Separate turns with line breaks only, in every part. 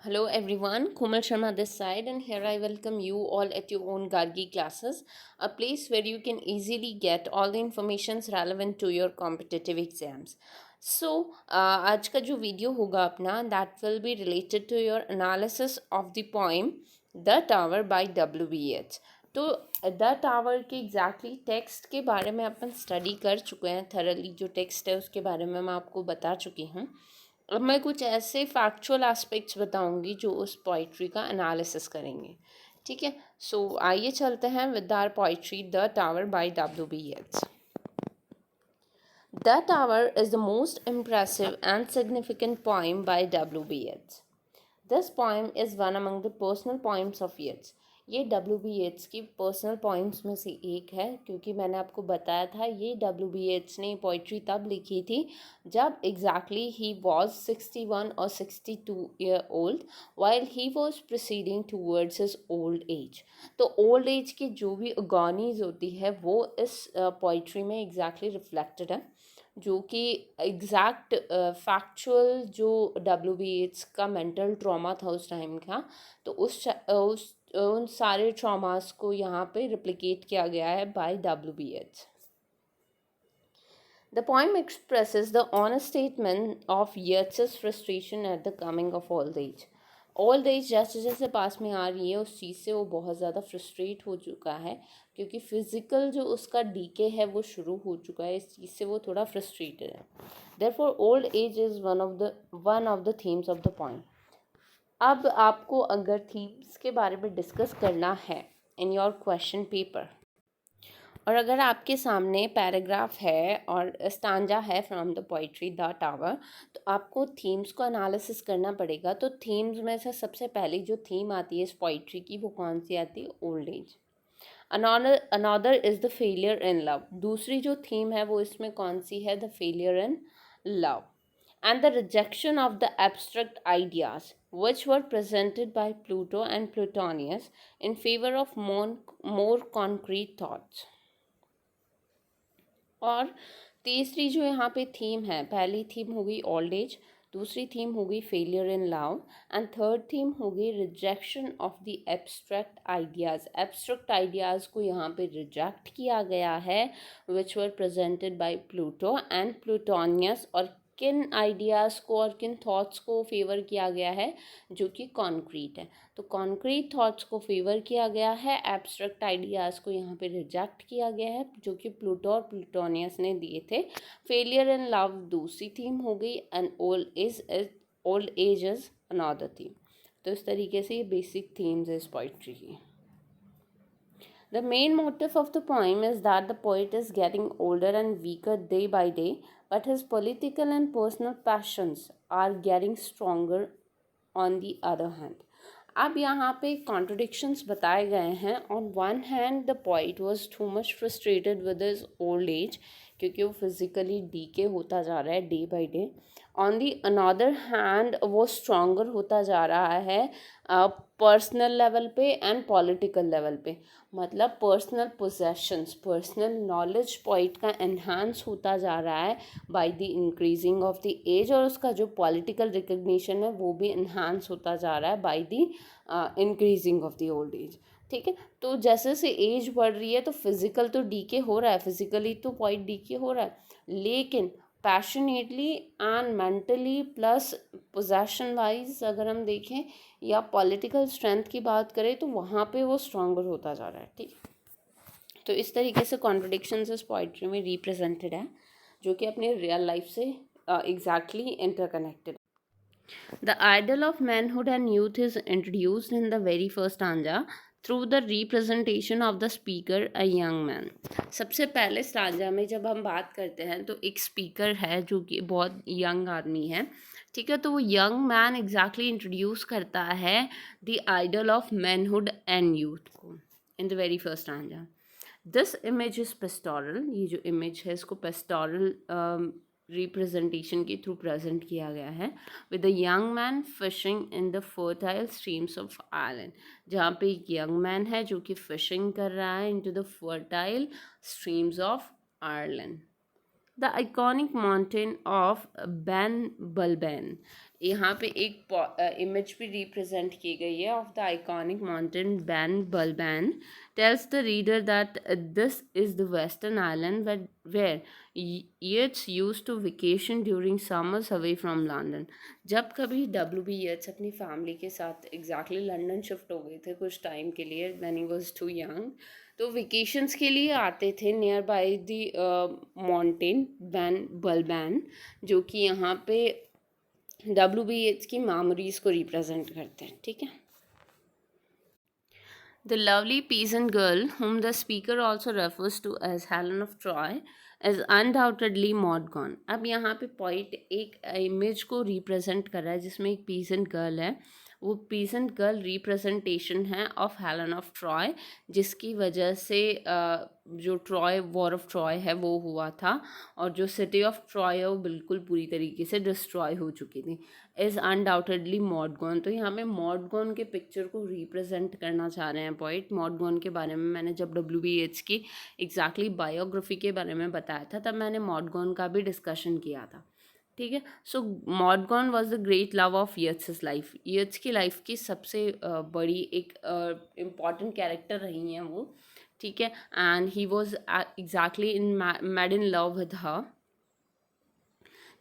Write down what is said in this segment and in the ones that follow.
Hello everyone, Komal Sharma this side, and here I welcome you all at your own Gargi classes, a place where you can easily get all the informations relevant to your competitive exams. So, आज का जो video होगा अपना that will be related to your analysis of the poem The Tower by W.B.Yeats. तो the tower के exactly text के बारे में अपन स्टडी कर चुके हैं, थरली जो टेक्स्ट है उसके बारे में मैं आपको बता चुकी हूँ। अब मैं कुछ ऐसे फैक्चुअल एस्पेक्ट्स बताऊंगी जो उस पोइट्री का एनालिसिस करेंगे। ठीक है, सो आइए चलते हैं with our poetry the tower by W.B. Yeats. The Tower is the most impressive and significant poem by W.B. Yeats. This poem is one among the personal poems of Yeats. ये W.B. Yeats की personal poems में से एक है, क्योंकि मैंने आपको बताया था ये W.B. Yeats ने पोइट्री तब लिखी थी जब एग्जैक्टली ही वॉज 61 और 62 year old while he was proceeding towards his old as. तो ओल्ड एज की जो भी अगॉनीज होती है वो इस पोइट्री में एग्जैक्टली रिफ्लेक्टेड है, जो कि एग्जैक्ट फैक्चुअल जो W.B. Yeats का मेंटल ट्रॉमा था उस टाइम का, तो उस उन सारे ट्रॉमास को यहाँ पे रिप्लिकेट किया गया है bye W.B. Yeats. The poem expresses the honest statement of Yeats's frustration at the coming of old age. Old age जैसे जैसे पास में आ रही है उस चीज़ से वो बहुत ज़्यादा फ्रस्ट्रेट हो चुका है, क्योंकि फिज़िकल जो उसका डीके है वो शुरू हो चुका है। इस चीज़ से वो थोड़ा फ्रस्ट्रेटेड है। Therefore old age is one of the themes of the poem. अब आपको अगर थीम्स के बारे में डिस्कस करना है इन योर क्वेश्चन पेपर, और अगर आपके सामने पैराग्राफ है और स्टांजा है from the poetry the tower, तो आपको थीम्स को एनालिसिस करना पड़ेगा। तो थीम्स में से सबसे पहली जो थीम आती है इस पोइट्री की वो कौन सी आती है? Old age. Another is the failure in love. दूसरी जो थीम है वो इसमें कौन सी है? The failure in love and the rejection of the abstract ideas which were presented by Pluto and Plotinus in favor of more concrete thoughts. और तीसरी जो यहाँ पे थीम है, पहली थीम हो गई ओल्ड एज, दूसरी थीम हो गई failure in love, and third theme हो गई rejection of the abstract ideas. Abstract ideas को यहाँ पे रिजेक्ट किया गया है which were presented by Plato and Plotinus. और किन आइडियाज़ को और किन थॉट्स को फेवर किया गया है? जो कि कॉन्क्रीट है। तो कॉन्क्रीट थॉट्स को फेवर किया गया है, एब्स्ट्रैक्ट आइडियाज़ को यहाँ पे रिजेक्ट किया गया है जो कि प्लूटो और प्लूटोनियस ने दिए थे। फेलियर इन लव दूसरी थीम हो गई and old age is another theme. तो इस तरीके से ये बेसिक थीम्स है इस पोइट्री की। The main motive of the poem is that the poet is getting older and weaker day by day, but his political and personal passions are getting stronger on the other hand. अब यहाँ पे contradictions बताए गए हैं। On one hand the poet was too much frustrated with his old age, क्योंकि वो physically decay होता जा रहा है day by day. On the other hand वो स्ट्रॉन्गर होता जा रहा है पर्सनल लेवल पे एंड पॉलिटिकल लेवल पे। मतलब personal possessions, personal knowledge poet का एनहांस होता जा रहा है by the increasing of the age, और उसका जो पॉलिटिकल रिकग्निशन है वो भी एनहांस होता जा रहा है by the increasing of the old age. ठीक है, तो जैसे जैसे एज बढ़ रही है तो फिजिकल तो डीके हो रहा है, फिजिकली तो पॉइंट डीके हो रहा है, लेकिन passionately and mentally plus possession wise अगर हम देखें या पॉलिटिकल स्ट्रेंथ की बात करें तो वहाँ पे वो स्ट्रॉन्गर होता जा रहा है। ठीक, तो इस तरीके से कॉन्ट्रडिक्शंस इस पोइट्री में रिप्रेजेंटेड है, जो कि अपने रियल लाइफ से exactly interconnected. The idol of manhood and youth is introduced in the very first stanza through the representation of the speaker, a young man. सबसे पहले स्टांजा में जब हम बात करते हैं तो एक स्पीकर है जो कि बहुत यंग आदमी है। ठीक है, तो वो यंग मैन एग्जैक्टली इंट्रोड्यूस करता है the ideal of manhood and youth को in the very first stanza. This image is pastoral. ये जो इमेज है इसको पेस्टोरल रिप्रेजेंटेशन के थ्रू प्रेजेंट किया गया है with the young man fishing in the fertile streams of Ireland, जहाँ पे एक यंग मैन है जो कि फिशिंग कर रहा है into the fertile streams of Ireland. The iconic mountain of Ben Bulben, यहाँ पे एक इमेज भी रिप्रेजेंट की गई है of the iconic mountain Ben Bulben tells the reader that this is the western island where Yeats used to vacation during summers away from London. जब कभी W.B. Yeats अपनी फैमिली के साथ एग्जैक्टली लंदन शिफ्ट हो गए थे कुछ time के लिए when he was too young, तो वेकेशंस के लिए आते थे near by the mountain Ben Bulben, जो कि यहाँ पे W.B. Yeats की मेमोरीज को रिप्रेजेंट करते हैं. ठीक है. The lovely peasant girl, whom the speaker also refers to as Helen of Troy, is undoubtedly Maud Gonne. अब यहाँ पे पॉइंट एक इमेज को रिप्रेजेंट कर रहा है जिसमें एक पीसेंट गर्ल है. वो पीसेंट गर्ल रिप्रेजेंटेशन है ऑफ हेलन ऑफ ट्रॉय, जिसकी वजह से जो ट्रॉय वॉर ऑफ ट्रॉय है वो हुआ था और जो सिटी ऑफ ट्रॉय है वो बिल्कुल पूरी तरीके से डिस्ट्रॉय हो चुकी थी. Is undoubtedly mod gone. तो यहाँ पे मॉड गॉन के पिक्चर को रिप्रेजेंट करना चाह रहे हैं पॉइंट. मॉड गॉन के बारे में मैंने जब W.B. की एग्जैक्टली बायोग्राफी के बारे में बताया था तब मैंने मॉड गॉन का भी डिस्कशन किया था. ठीक है. So Maud Gonne was the great love of Yeats life. Yeats की लाइफ की सबसे बड़ी एक इम्पॉर्टेंट कैरेक्टर रही हैं वो. ठीक है. And he was exactly in mad in love with her.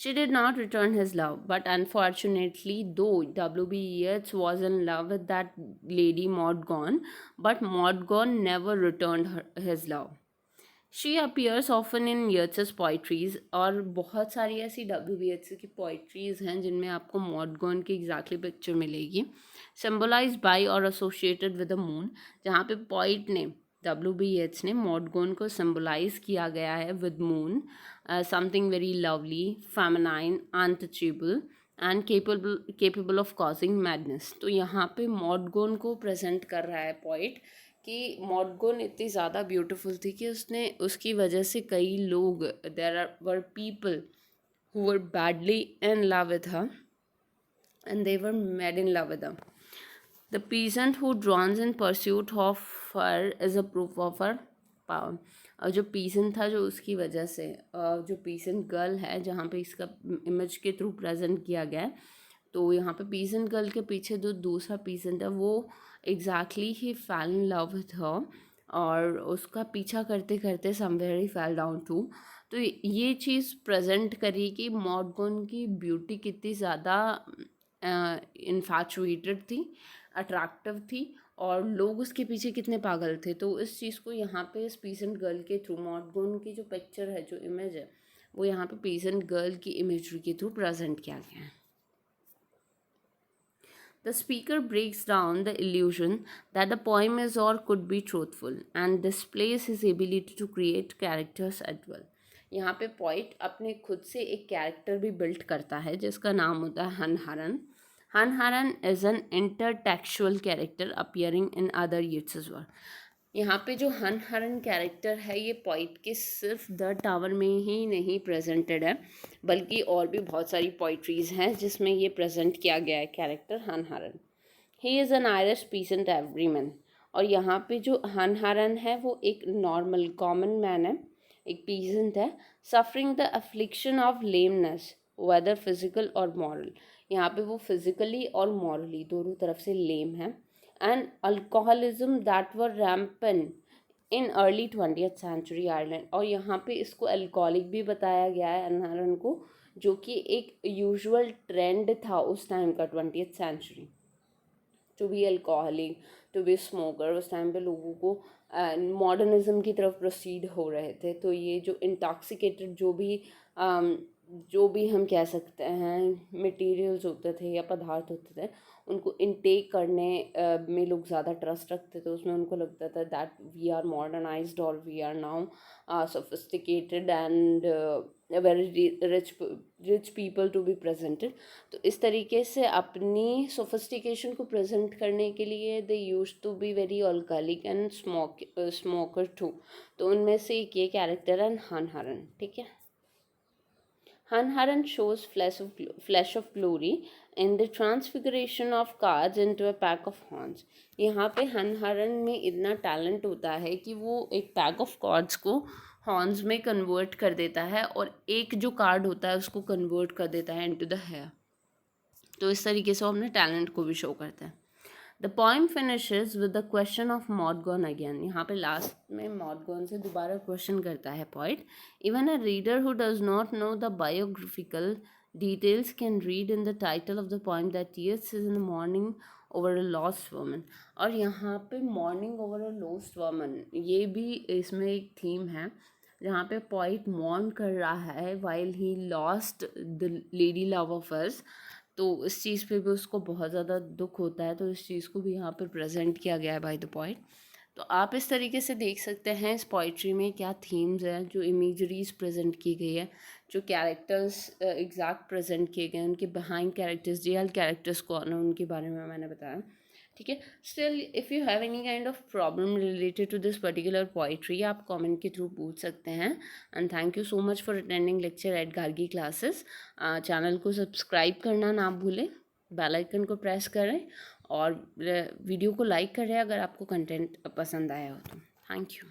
She did not return his love, but unfortunately, though W.B. Yeats was in love with that lady Maud Gonne, but Maud Gonne never returned his love. She appears often in Yeats's poetries, और बहुत सारी ऐसी W.B. Yeats की poetries हैं जिनमें आपको Maud Gonne की exactly picture मिलेगी, symbolized by or associated with the moon, जहाँ पे poet ने W.B. Yeats ने मॉड गॉन को सिम्बलाइज किया गया है with moon, something very lovely, feminine, untouchable and capable of causing madness. तो यहाँ पे मॉड गॉन को प्रेजेंट कर रहा है पॉइट कि मॉड गॉन इतनी ज़्यादा ब्यूटीफुल थी कि उसकी वजह से कई लोग, there were people who were badly in love with her and they were made in love with her. The peasant who drowns in pursuit of her is a proof of her power. और जो pheasant था जो उसकी वजह से जो pheasant girl है जहाँ पे इसका इमेज के थ्रू प्रेजेंट किया गया है, तो यहाँ पे पीसेंट गर्ल के पीछे जो दूसरा पीसेंट है वो एग्जैक्टली ही फैल इन लव विथ हर और उसका पीछा करते करते समवेयर ही फैल डाउन टू. तो ये चीज़ प्रेजेंट करी कि मॉड गॉन की ब्यूटी कितनी ज़्यादा इन्फैचुएटेड थी, अट्रैक्टिव थी और लोग उसके पीछे कितने पागल थे. तो इस चीज़ को यहाँ पे इस पीसेंट गर्ल के थ्रू मॉड गॉन की जो पिक्चर है, जो इमेज है, वो यहाँ पे पीसेंट गर्ल की इमेजरी के थ्रू प्रेजेंट किया गया है. The speaker breaks down the illusion that the poem is or could be truthful and displays his ability to create characters at will. यहाँ पे पोइट अपने खुद से एक कैरेक्टर भी बिल्ड करता है जिसका नाम होता है Hanrahan. Hanrahan is an intertextual character appearing in other Yeats's work. यहाँ पे जो हनहरन कैरेक्टर है ये पोइट के सिर्फ द टावर में ही नहीं प्रेजेंटेड है, बल्कि और भी बहुत सारी पोइट्रीज़ हैं जिसमें ये प्रेजेंट किया गया है character Hanrahan. He is an Irish peasant everyman. और यहाँ पे जो हनहरन है वो एक नॉर्मल कॉमन मैन है, एक पीसेंट है, suffering the affliction of lameness whether physical और मॉरल. यहाँ पे वो फिजिकली और मॉरली दोनों तरफ से लेम है. And alcoholism that were rampant in early 20th century Ireland. और यहाँ पे इसको अल्कोहलिक भी बताया गया है हनहरन को, जो कि एक यूजुअल ट्रेंड था उस टाइम का 20th century, to be alcoholic, to be smoker. उस टाइम पे लोगों को मॉडर्निज्म की तरफ प्रोसीड हो रहे थे. तो ये जो इंटॉक्सिकेटेड जो भी हम कह सकते हैं मटेरियल्स होते थे या पदार्थ होते थे, उनको इनटेक करने में लोग ज़्यादा ट्रस्ट रखते थे. उसमें उनको लगता था दैट वी आर मॉडर्नाइज्ड और we are now sophisticated and very rich people to be presented. तो इस तरीके से अपनी सोफिस्टिकेशन को प्रेजेंट करने के लिए they use to be very alcoholic and smoker too. तो उनमें से एक ये कैरेक्टर है हनहरन. ठीक है. Hanharan shows flash of glory in the transfiguration of cards into a pack of horns. यहाँ पे हनहरन में इतना टैलेंट होता है कि वो एक पैक ऑफ कार्ड्स को हॉर्न्स में कन्वर्ट कर देता है और एक जो कार्ड होता है उसको कन्वर्ट कर देता है इनटू द हेयर. तो इस तरीके से वो अपने टैलेंट को भी शो करता है. The poem finishes with the question of Maud Gonne again. यहाँ पे लास्ट में मॉडगॉन से दोबारा क्वेश्चन करता है poet. Even a reader who does not know the biographical details can read in the title of the poem that tears is in the morning over a lost woman. और यहाँ पे morning over a lost woman ये भी इसमें एक theme है जहाँ पे पोइट मॉर्न कर रहा है while he lost the lady love of us. तो इस चीज़ पे भी उसको बहुत ज़्यादा दुख होता है, तो इस चीज़ को भी यहाँ पे प्रेजेंट किया गया है बाय द पोइट. तो आप इस तरीके से देख सकते हैं इस पोइट्री में क्या थीम्स हैं, जो इमेजरीज प्रेजेंट की गई है, जो कैरेक्टर्स एग्जैक्ट प्रेजेंट किए गए हैं, उनके बिहाइंड कैरेक्टर्स, रियल कैरेक्टर्स कौन है, उनके बारे में मैंने बताया. ठीक है. Still if you have any kind of problem related to this particular poetry आप कमेंट के थ्रू पूछ सकते हैं. And thank you so much for attending lecture at Gargi classes. Channel को सब्सक्राइब करना ना भूलें, बेल आइकन को प्रेस करें और वीडियो को लाइक करें अगर आपको कंटेंट पसंद आया हो तो. Thank you.